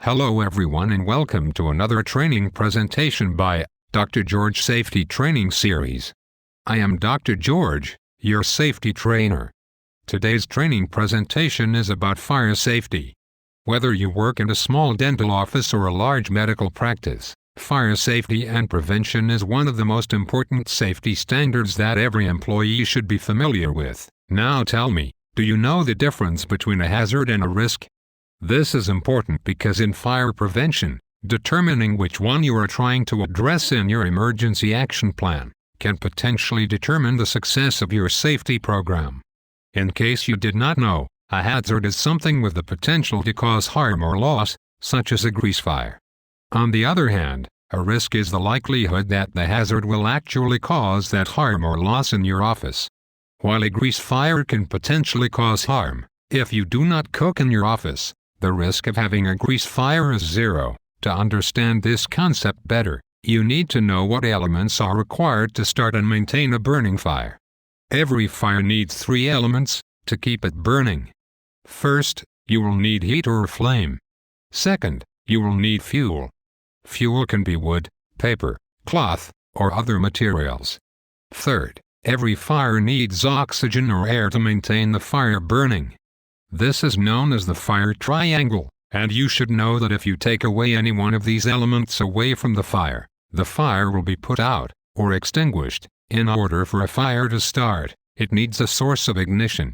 Hello everyone and welcome to another training presentation by Dr. George Safety Training Series. I am Dr. George, your safety trainer. Today's training presentation is about fire safety. Whether you work in a small dental office or a large medical practice, fire safety and prevention is one of the most important safety standards that every employee should be familiar with. Now tell me, do you know the difference between a hazard and a risk? This is important because in fire prevention, determining which one you are trying to address in your emergency action plan can potentially determine the success of your safety program. In case you did not know, a hazard is something with the potential to cause harm or loss, such as a grease fire. On the other hand, a risk is the likelihood that the hazard will actually cause that harm or loss in your office. While a grease fire can potentially cause harm, if you do not cook in your office, the risk of having a grease fire is zero. To understand this concept better, you need to know what elements are required to start and maintain a burning fire. Every fire needs 3 elements to keep it burning. First, you will need heat or flame. Second, you will need fuel. Fuel can be wood, paper, cloth, or other materials. Third, every fire needs oxygen or air to maintain the fire burning. This is known as the fire triangle, and you should know that if you take away any one of these elements away from the fire will be put out, or extinguished. In order for a fire to start, it needs a source of ignition.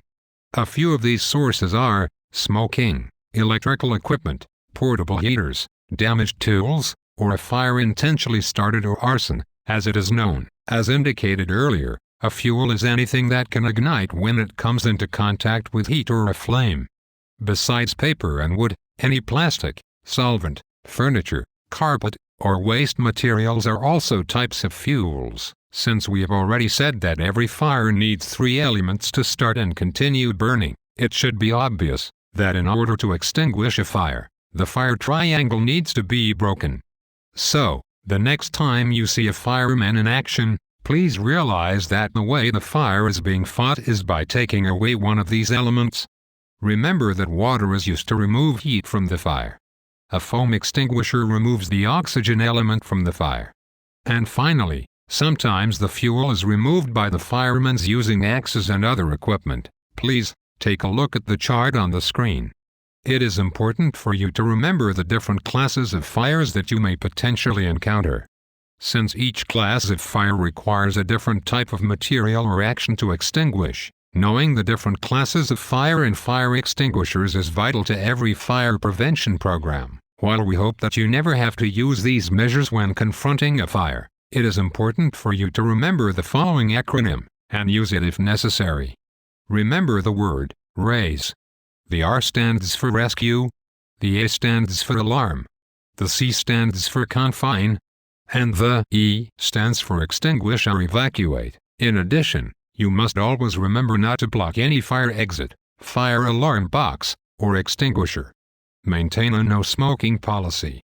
A few of these sources are smoking, electrical equipment, portable heaters, damaged tools, or a fire intentionally started, or arson, as it is known. As indicated earlier, a fuel is anything that can ignite when it comes into contact with heat or a flame. Besides paper and wood, any plastic, solvent, furniture, carpet, or waste materials are also types of fuels. Since we have already said that every fire needs 3 elements to start and continue burning, it should be obvious that in order to extinguish a fire, the fire triangle needs to be broken. So, the next time you see a fireman in action, please realize that the way the fire is being fought is by taking away one of these elements. Remember that water is used to remove heat from the fire. A foam extinguisher removes the oxygen element from the fire. And finally, sometimes the fuel is removed by the firemen using axes and other equipment. Please, take a look at the chart on the screen. It is important for you to remember the different classes of fires that you may potentially encounter. Since each class of fire requires a different type of material or action to extinguish, knowing the different classes of fire and fire extinguishers is vital to every fire prevention program. While we hope that you never have to use these measures when confronting a fire, it is important for you to remember the following acronym, and use it if necessary. Remember the word RAISE. The R stands for rescue, the A stands for alarm, the C stands for confine, and the E stands for extinguish or evacuate. In addition, you must always remember not to block any fire exit, fire alarm box, or extinguisher. Maintain a no smoking policy.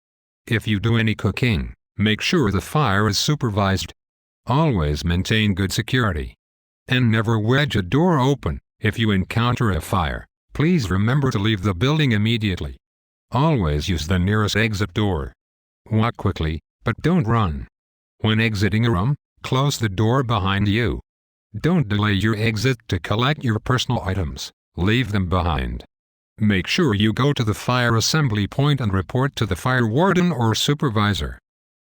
If you do any cooking, make sure the fire is supervised. Always maintain good security. And never wedge a door open. If you encounter a fire, please remember to leave the building immediately. Always use the nearest exit door. Walk quickly, but don't run. When exiting a room, close the door behind you. Don't delay your exit to collect your personal items. Leave them behind. Make sure you go to the fire assembly point and report to the fire warden or supervisor.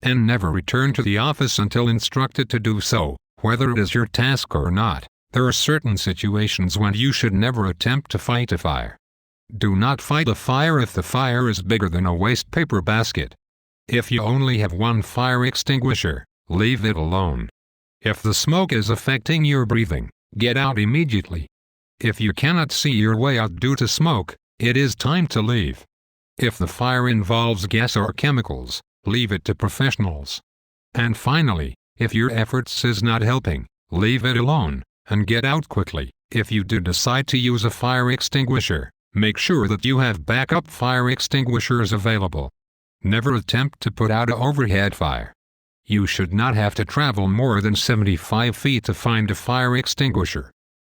And never return to the office until instructed to do so, whether it is your task or not. There are certain situations when you should never attempt to fight a fire. Do not fight a fire if the fire is bigger than a waste paper basket. If you only have one fire extinguisher, leave it alone. If the smoke is affecting your breathing, get out immediately. If you cannot see your way out due to smoke, it is time to leave. If the fire involves gas or chemicals, leave it to professionals. And finally, if your efforts is not helping, leave it alone, and get out quickly. If you do decide to use a fire extinguisher, make sure that you have backup fire extinguishers available. Never attempt to put out an overhead fire. You should not have to travel more than 75 feet to find a fire extinguisher.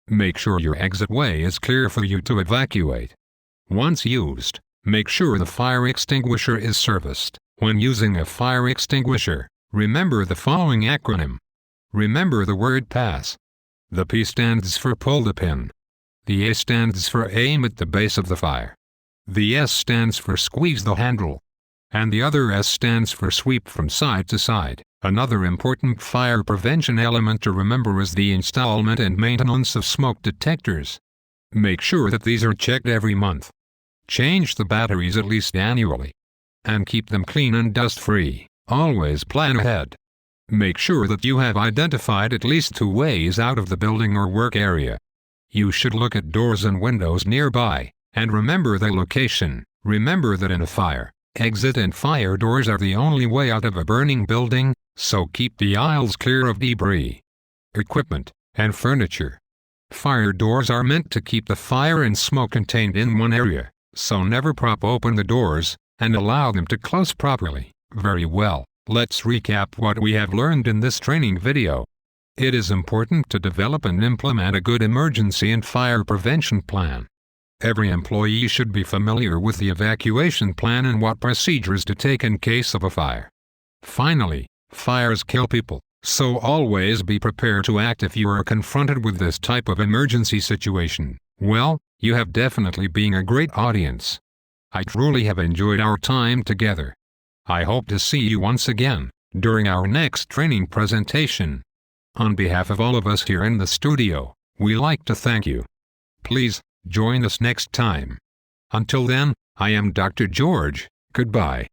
Make sure your exit way is clear for you to evacuate. Once used, Make sure the fire extinguisher is serviced. When using a fire extinguisher, remember the following acronym. Remember the word PASS. The P stands for pull the pin. The A stands for aim at the base of the fire. The S stands for squeeze the handle. And the other S stands for sweep from side to side. Another important fire prevention element to remember is the installation and maintenance of smoke detectors. Make sure that these are checked every month. Change the batteries at least annually. And keep them clean and dust-free. Always plan ahead. Make sure that you have identified at least 2 ways out of the building or work area. You should look at doors and windows nearby, and remember their location. Remember that in a fire, exit and fire doors are the only way out of a burning building, so keep the aisles clear of debris, equipment, and furniture. Fire doors are meant to keep the fire and smoke contained in one area, so never prop open the doors, and allow them to close properly. Very well, let's recap what we have learned in this training video. It is important to develop and implement a good emergency and fire prevention plan. Every employee should be familiar with the evacuation plan and what procedures to take in case of a fire. Finally, fires kill people, so always be prepared to act if you are confronted with this type of emergency situation. Well, you have definitely been a great audience. I truly have enjoyed our time together. I hope to see you once again during our next training presentation. On behalf of all of us here in the studio, we like to thank you. Please join us next time. Until then, I am Dr. George. Goodbye.